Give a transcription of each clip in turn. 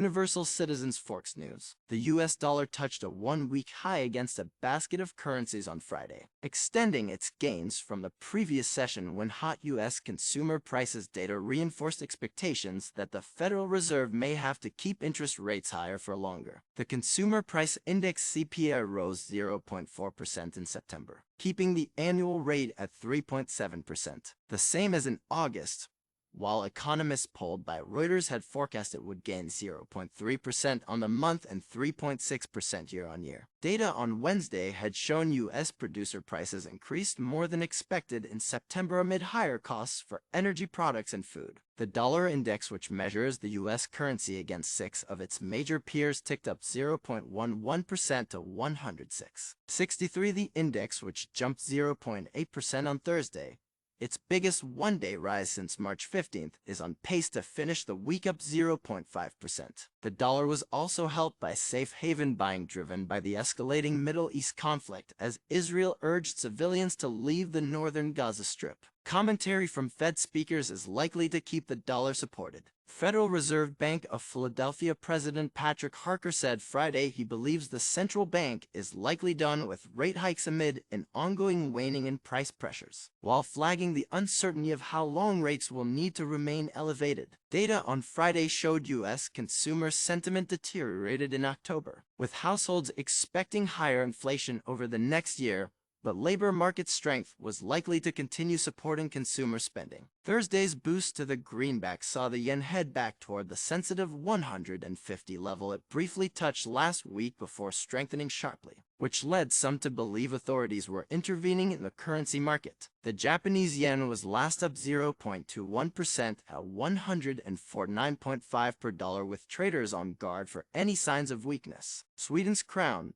Universal Citizens Fox News. The US dollar touched a one-week high against a basket of currencies on Friday, extending its gains from the previous session when hot US consumer prices data reinforced expectations that the Federal Reserve may have to keep interest rates higher for longer. The Consumer Price Index (CPI) rose 0.4% in September, keeping the annual rate at 3.7%, the same as in August, while economists polled by Reuters had forecast it would gain 0.3% on the month and 3.6% year-on-year. Data on Wednesday had shown U.S. producer prices increased more than expected in September amid higher costs for energy products and food. The dollar index, which measures the U.S. currency against 6 of its major peers, ticked up 0.11% to 106.63. The index, which jumped 0.8% on Thursday, its biggest one-day rise since March 15th, is on pace to finish the week up 0.5%. The dollar was also helped by safe haven buying driven by the escalating Middle East conflict as Israel urged civilians to leave the northern Gaza Strip. Commentary from Fed speakers is likely to keep the dollar supported. Federal Reserve Bank of Philadelphia President Patrick Harker said Friday he believes the central bank is likely done with rate hikes amid an ongoing waning in price pressures, while flagging the uncertainty of how long rates will need to remain elevated. Data on Friday showed U.S. consumer sentiment deteriorated in October, with households expecting higher inflation over the next year, but labor market strength was likely to continue supporting consumer spending. Thursday's boost to the greenback saw the yen head back toward the sensitive 150 level it briefly touched last week before strengthening sharply, which led some to believe authorities were intervening in the currency market. The Japanese yen was last up 0.21% at 149.5 per dollar, with traders on guard for any signs of weakness. Sweden's crown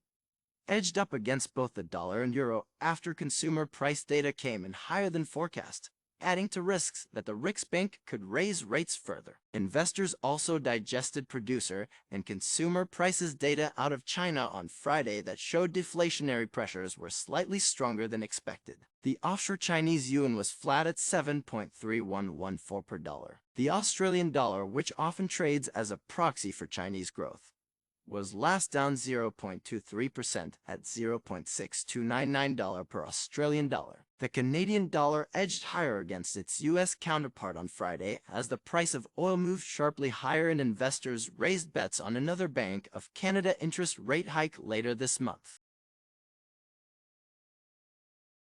edged up against both the dollar and euro after consumer price data came in higher than forecast, adding to risks that the Riksbank could raise rates further. Investors also digested producer and consumer prices data out of China on Friday that showed deflationary pressures were slightly stronger than expected. The offshore Chinese yuan was flat at 7.3114 per dollar. The Australian dollar, which often trades as a proxy for Chinese growth, was last down 0.23% at $0.6299 per Australian dollar. The Canadian dollar edged higher against its U.S. counterpart on Friday as the price of oil moved sharply higher and investors raised bets on another Bank of Canada interest rate hike later this month.